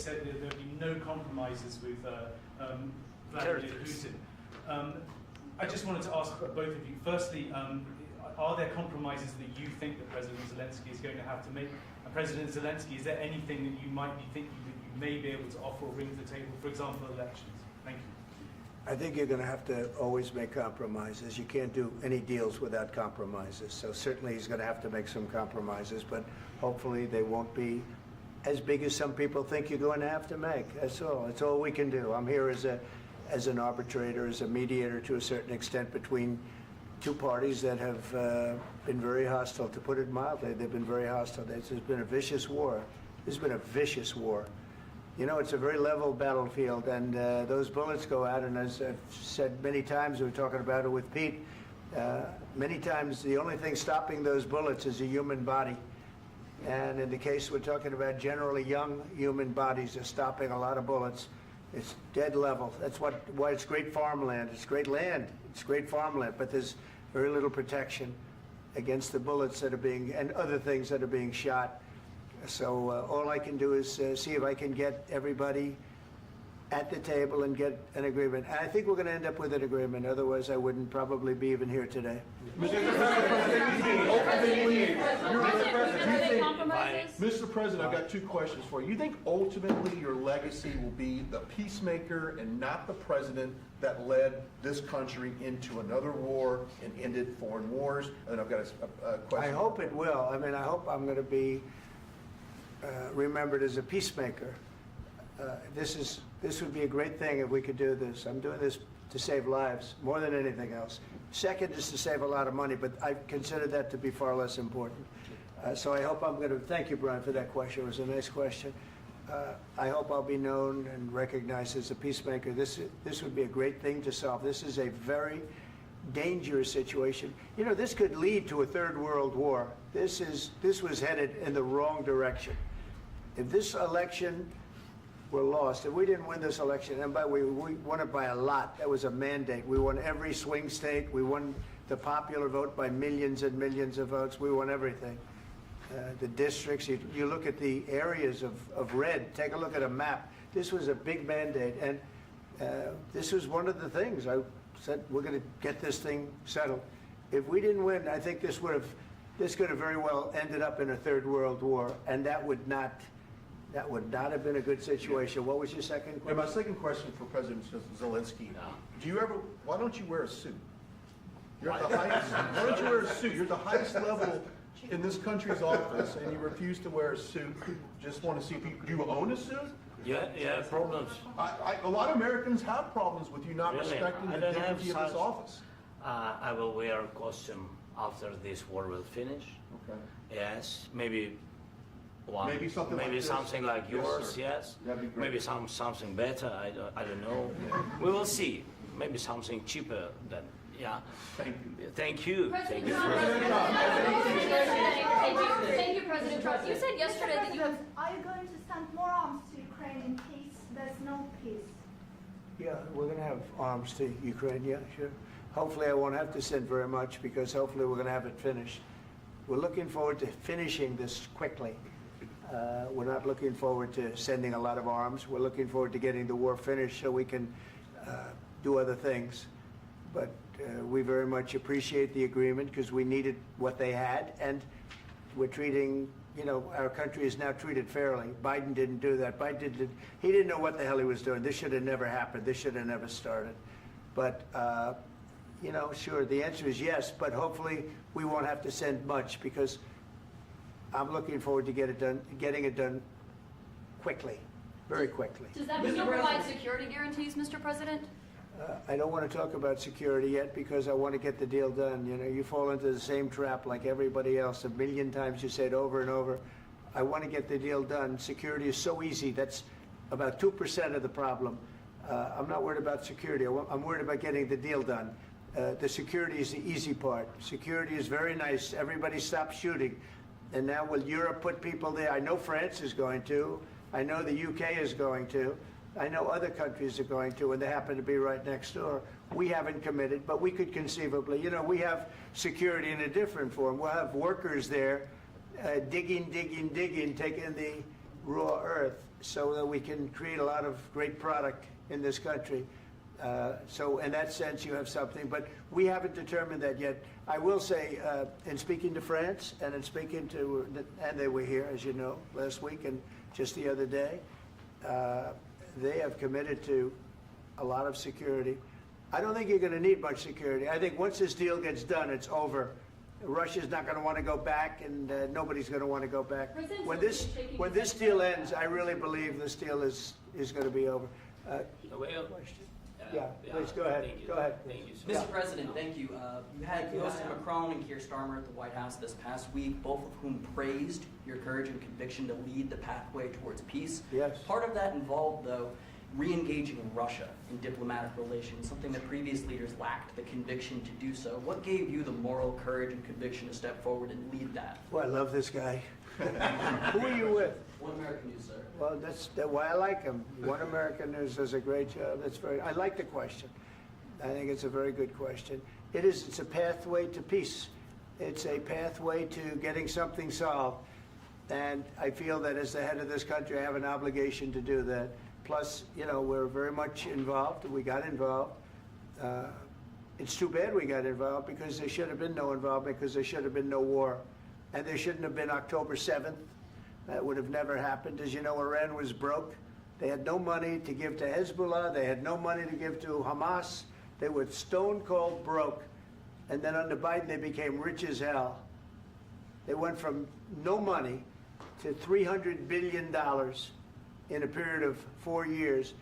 said that there'd be no compromises with Vladimir Putin. I just wanted to ask both of you, firstly, are there compromises that you think that President Zelensky is going to have to make? And President Zelensky, is there anything that you might be thinking that you may be able to offer or bring to the table, for example, elections? Thank you. I think you're going to have to always make compromises. You can't do any deals without compromises. So certainly he's going to have to make some compromises, but hopefully they won't be as big as some people think you're going to have to make. That's all. That's all we can do. I'm here as an arbitrator, as a mediator to a certain extent between two parties that have been very hostile, to put it mildly. They've been very hostile. This has been a vicious war. This has been a vicious war. You know, it's a very level battlefield, and those bullets go out, and as I've said many times, we were talking about it with Pete, many times the only thing stopping those bullets is a human body. And in the case we're talking about, generally young human bodies are stopping a lot of bullets. It's dead level. That's why it's great farmland. It's great land. It's great farmland, but there's very little protection against the bullets that are being, and other things that are being shot. So all I can do is see if I can get everybody at the table and get an agreement. And I think we're going to end up with an agreement. Otherwise, I wouldn't probably be even here today. Mr. President, I've got two questions for you. You think ultimately your legacy will be the peacemaker and not the president that led this country into another war and ended foreign wars? And I've got a question. I hope it will. I mean, I hope I'm going to be remembered as a peacemaker. This would be a great thing if we could do this. I'm doing this to save lives more than anything else. Second is to save a lot of money, but I consider that to be far less important. So I hope I'm going to, thank you, Brian, for that question. It was a nice question. I hope I'll be known and recognized as a peacemaker. This would be a great thing to solve. This is a very dangerous situation. You know, this could lead to a third world war. This was headed in the wrong direction. If this election were lost, if we didn't win this election, and by the way, we won it by a lot. That was a mandate. We won every swing state. We won the popular vote by millions and millions of votes. We won everything. The districts, you look at the areas of red, take a look at a map. This was a big mandate, and this was one of the things. I said, we're going to get this thing settled. If we didn't win, I think this could have very well ended up in a third world war, and that would not have been a good situation. What was your second question? And my second question for President Zelensky, why don't you wear a suit? You're at the highest, why don't you wear a suit? You're at the highest level in this country's office, and you refuse to wear a suit. Just want to see if do you own a suit? Yeah, problems. A lot of Americans have problems with you not respecting the dignity of this office. I will wear a costume after this war will finish. Okay. Yes, maybe something like yours. Yes. That'd be great. Maybe something better. I don't know. Yeah. We will see. Maybe something cheaper than. Yeah. Thank you. Thank you. President Trump. Thank you, President Trump. You said yesterday that you have. Are you going to send more arms to Ukraine in case there's no peace? Yeah, we're going to have arms to Ukraine, yeah, sure. Hopefully I won't have to send very much, because hopefully we're going to have it finished. We're looking forward to finishing this quickly. We're not looking forward to sending a lot of arms. We're looking forward to getting the war finished so we can do other things. But we very much appreciate the agreement, because we needed what they had, and we're treating, you know, our country is now treated fairly. Biden didn't do that. He didn't know what the hell he was doing. This should have never happened. This should have never started. But, you know, sure, the answer is yes, but hopefully we won't have to send much, because I'm looking forward to getting it done quickly, very quickly. Does that mean you'll provide security guarantees, Mr. President? I don't want to talk about security yet, because I want to get the deal done. You know, you fall into the same trap like everybody else. A million times you say it over and over. I want to get the deal done. Security is so easy. That's about 2% of the problem. I'm not worried about security. I'm worried about getting the deal done. The security is the easy part. Security is very nice. Everybody stops shooting. And now will Europe put people there? I know France is going to. I know the UK is going to. I know other countries are going to, and they happen to be right next door. We haven't committed, but we could conceivably. You know, we have security in a different form. We'll have workers there digging, taking the raw earth. so that we can create a lot of great product in this country. So in that sense, you have something, but we haven't determined that yet. I will say, in speaking to France and in speaking to, and they were here, as you know, last week and just the other day, they have committed to a lot of security. I don't think you're going to need much security. I think once this deal gets done, it's over. Russia's not going to want to go back, and nobody's going to want to go back. President When Zelensky this shaking when his this head deal no. ends, I really believe this deal is going to be over. Well, Question? Yeah, please go ahead. Thank you. Go ahead. Thank you. Yeah. Mr. President, thank you. You had Mr. Macron and Keir Starmer at the White House this past week, both of whom praised your courage and conviction to lead the pathway towards peace. Yes. Part of that involved, though, re-engaging Russia in diplomatic relations, something that previous leaders lacked the conviction to do so. What gave you the moral courage and conviction to step forward and lead that? Well, I love this guy. Who are you with? One American News, sir. Well, that's why I like him. One American News does a great job. I like the question. I think it's a very good question. It's a pathway to peace. It's a pathway to getting something solved. And I feel that as the head of this country, I have an obligation to do that. Plus, you know, we're very much involved. We got involved. It's too bad we got involved because there should have been no involvement, because there should have been no war. And there shouldn't have been October 7th. That would have never happened. As you know, Iran was broke. They had no money to give to Hezbollah. They had no money to give to Hamas. They were stone cold broke. And then under Biden, they became rich as hell. They went from no money to $300 billion in a period of 4 years.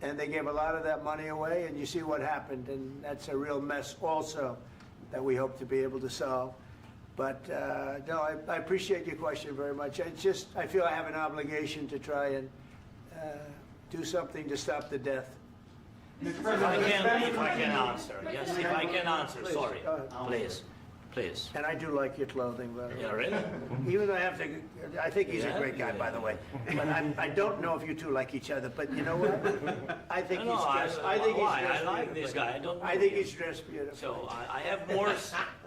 And they gave a lot of that money away, and you see what happened. And that's a real mess also that we hope to be able to solve. But no, I appreciate your question very much. I feel I have an obligation to try and do something to stop the death. If I can answer, yes, if I can answer, Please, sorry, go ahead. please. And I do like your clothing, by the way. Yeah, really? Even though I think he's a Yeah, great guy, yeah. by the way. But I don't know if you two like each other. But you know what? I think No, he's no, dressed. I think he's why? dressed I like this beautifully. guy. I don't know I think him. he's dressed beautifully. So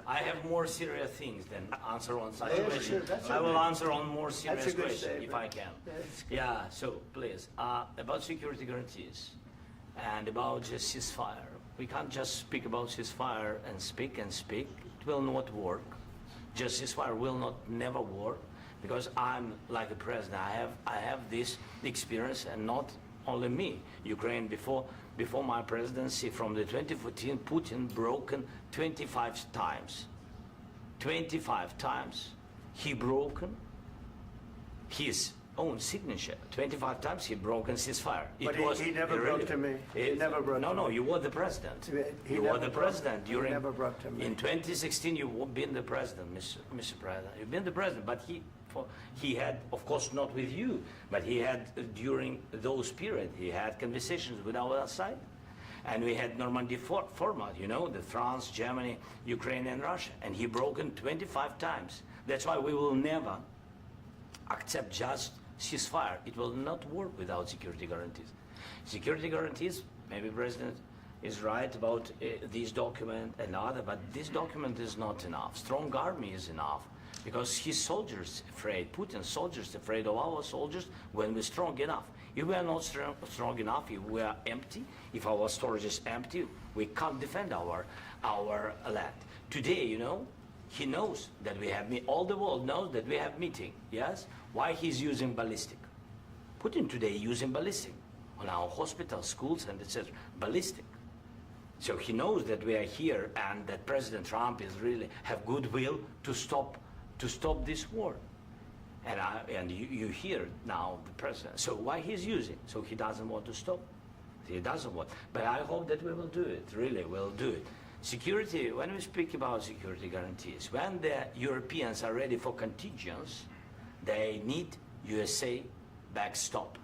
I have more serious things than answer on such Yeah, question. sure, that's I will okay. answer on more serious That's a good question if statement. I can. That's good. Yeah, so please, about security guarantees and about just ceasefire. We can't just speak about ceasefire and speak and speak. It will not work. Just ceasefire will not never work because I'm like a president. I have this experience, and not only me. Ukraine before my presidency, from the 2014, Putin broken 25 times. 25 times he broken his own signature. 25 times he broken ceasefire. But he never broke to me. He never broke No, to no, me. you were the president. He You never were the broke- president he during. never broke to me. In 2016, you've been the president, Mr. President. You've been the president, but he had, of course, not with you, but he had during those period. He had conversations with our side, and we had Normandy format. You know, the France, Germany, Ukraine, and Russia, and he broken 25 times. That's why we will never accept just ceasefire. It will not work without security guarantees. Security guarantees, maybe President is right about this document and other, but this document is not enough. Strong army is enough because his soldiers afraid, Putin's soldiers afraid of our soldiers when we're strong enough. If we are not strong enough, if we are empty, if our storage is empty, we can't defend our land. Today, you know, he knows that we have all the world knows that we have meeting, yes? Why he's using ballistic? Putin today using ballistic on our hospitals, schools, and etc. Ballistic. So he knows that we are here and that President Trump is really have goodwill to stop this war. And you hear now the president. So why he's using? So he doesn't want to stop. He doesn't want. But I hope that we will do it. Really, we'll do it. Security, when we speak about security guarantees, when the Europeans are ready for contingents, they need USA backstop.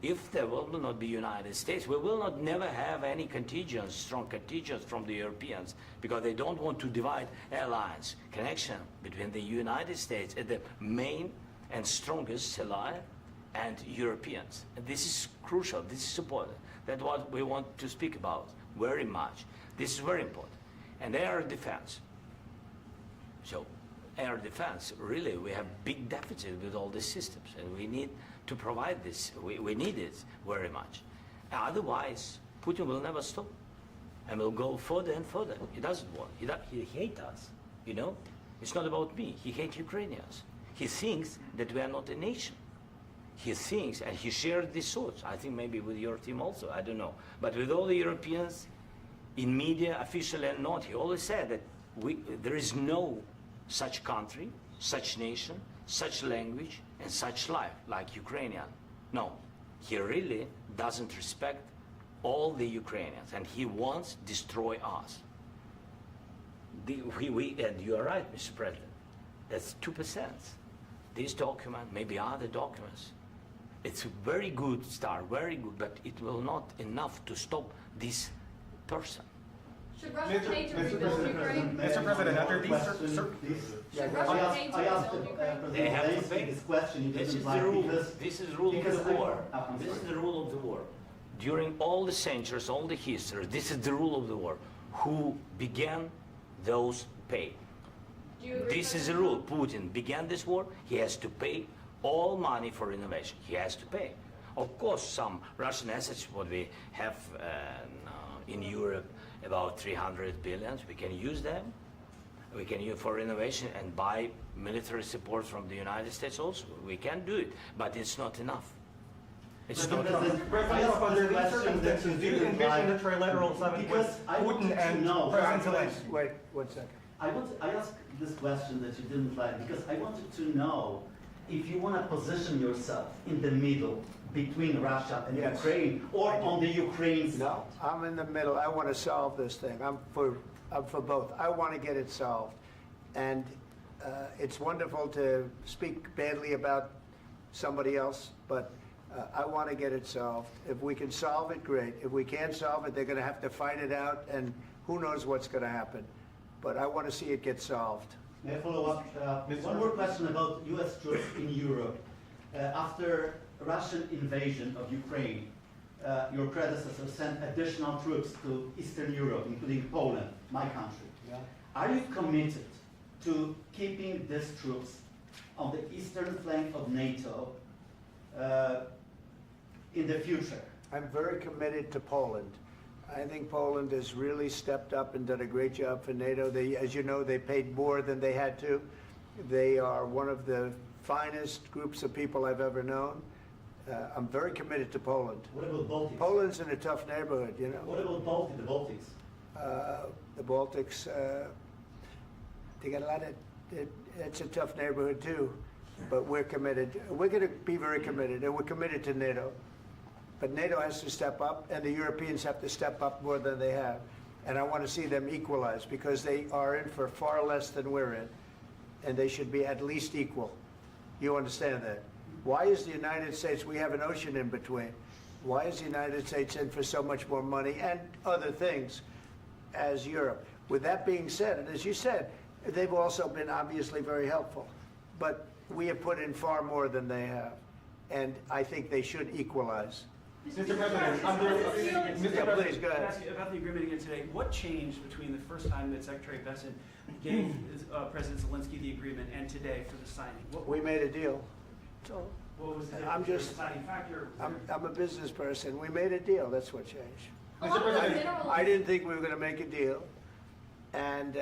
If there will not be United States, we will not never have any contingents, strong contingents from the Europeans, because they don't want to divide alliance, connection between the United States as the main and strongest ally and Europeans. And this is crucial, this is important. That's what we want to speak about very much. This is very important. And air defense. So air defense, really, we have big deficit with all these systems, and we need to provide this. We need it very much. Otherwise, Putin will never stop and will go further and further. He doesn't want. He hates us, you know? It's not about me. He hates Ukrainians. He thinks that we are not a nation. He thinks, and he shared these thoughts, I think maybe with your team also, I don't know. But with all the Europeans, in media, officially and not, he always said that there is no such country, such nation, such language, and such life like Ukrainian. No, he really doesn't respect all the Ukrainians, and he wants to destroy us. And you are right, Mr. President, that's 2%. This document, maybe other documents, it's a very good start, very good, but it will not enough to stop this person. Should Russia pay to rebuild Ukraine? Mr. President, under these Should Russia pay to rebuild Ukraine? They have to pay. This question you This is didn't the like rule. because This is the rule of because the war. I'm This is sorry. the rule of the war. During all the centuries, all the history, this is the rule of the war. Who began, those pay. Do you agree, This is the President? rule. Putin began this war. He has to pay all money for innovation. He has to pay. Of course, some Russian assets, what we have in Europe, about 300 billion, we can use them. We can use for innovation and buy military support from the United States also. We can do it, but it's not enough. It's not enough. President, under these circumstances, do you envision a trilateral summit with Because I want Putin to and know- President Zelensky? Wait 1 second. I asked this question that you didn't like because I wanted to know if you want to position yourself in the middle between Russia and Yes. Ukraine or on the Ukraine side. No, I'm in the middle. I want to solve this thing. I'm for both. I want to get it solved. And it's wonderful to speak badly about somebody else, but I want to get it solved. If we can solve it, great. If we can't solve it, they're going to have to fight it out, and who knows what's going to happen. But I want to see it get solved. May I follow up? One more question about U.S. troops in Europe. After Russian invasion of Ukraine, your predecessor sent additional troops to Eastern Europe, including Poland, my country. Yeah. Are you committed to keeping these troops on the eastern flank of NATO in the future? I'm very committed to Poland. I think Poland has really stepped up and done a great job for NATO. They, as you know, they paid more than they had to. They are one of the finest groups of people I've ever known. I'm very committed to Poland. What about Baltics? Poland's in a tough neighborhood, you know. What about the Baltics? The Baltics, they got a lot of, it's a tough neighborhood too, but we're committed. We're going to be very committed, and we're committed to NATO. But NATO has to step up, and the Europeans have to step up more than they have. And I want to see them equalize, because they are in for far less than we're in, and they should be at least equal. You understand that? Why is the United States, we have an ocean in between, why is the United States in for so much more money and other things as Europe? With that being said, and as you said, they've also been obviously very helpful, but we have put in far more than they have, and I think they should equalize. Mr. President, under Mr. Yeah, please, President, go Can I ahead. ask you about the agreement again today? What changed between the first time that Secretary Bessent gave President Zelensky the agreement and today for the signing? We made a deal. So What was the I'm just- deciding factor? I'm a business person. We made a deal. That's what changed. Along Mr. those President, minerals- I didn't think we were going to make a deal, and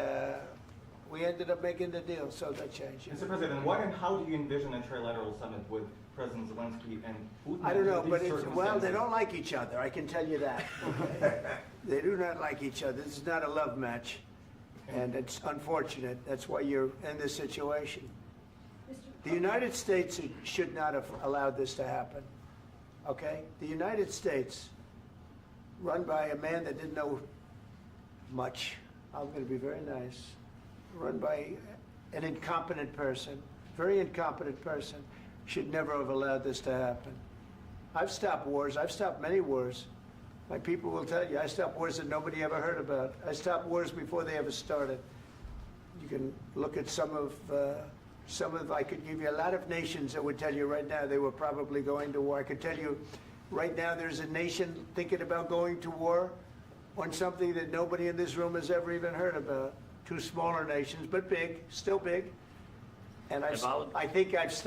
we ended up making the deal, so that changed. Mr. President, what and how do you envision a trilateral summit with President Zelensky and Putin? I don't know, under but these it's, well, they circumstances? don't like each other, I can tell you that. Okay? They do not like each other. This is not a love match, and it's unfortunate. That's why you're in this situation. The United States should not have allowed this to happen, okay? The United States, run by a man that didn't know much, I'm going to be very nice, run by an incompetent person, very incompetent person, should never have allowed this to happen. I've stopped wars. I've stopped many wars. My people will tell you, I stopped wars that nobody ever heard about. I stopped wars before they ever started. You can look at some of, I could give you a lot of nations that would tell you right now they were probably going to war. I could tell you right now there's a nation thinking about going to war on something that nobody in this room has ever even heard about. Two smaller nations, but big, still big. And I think I've stopped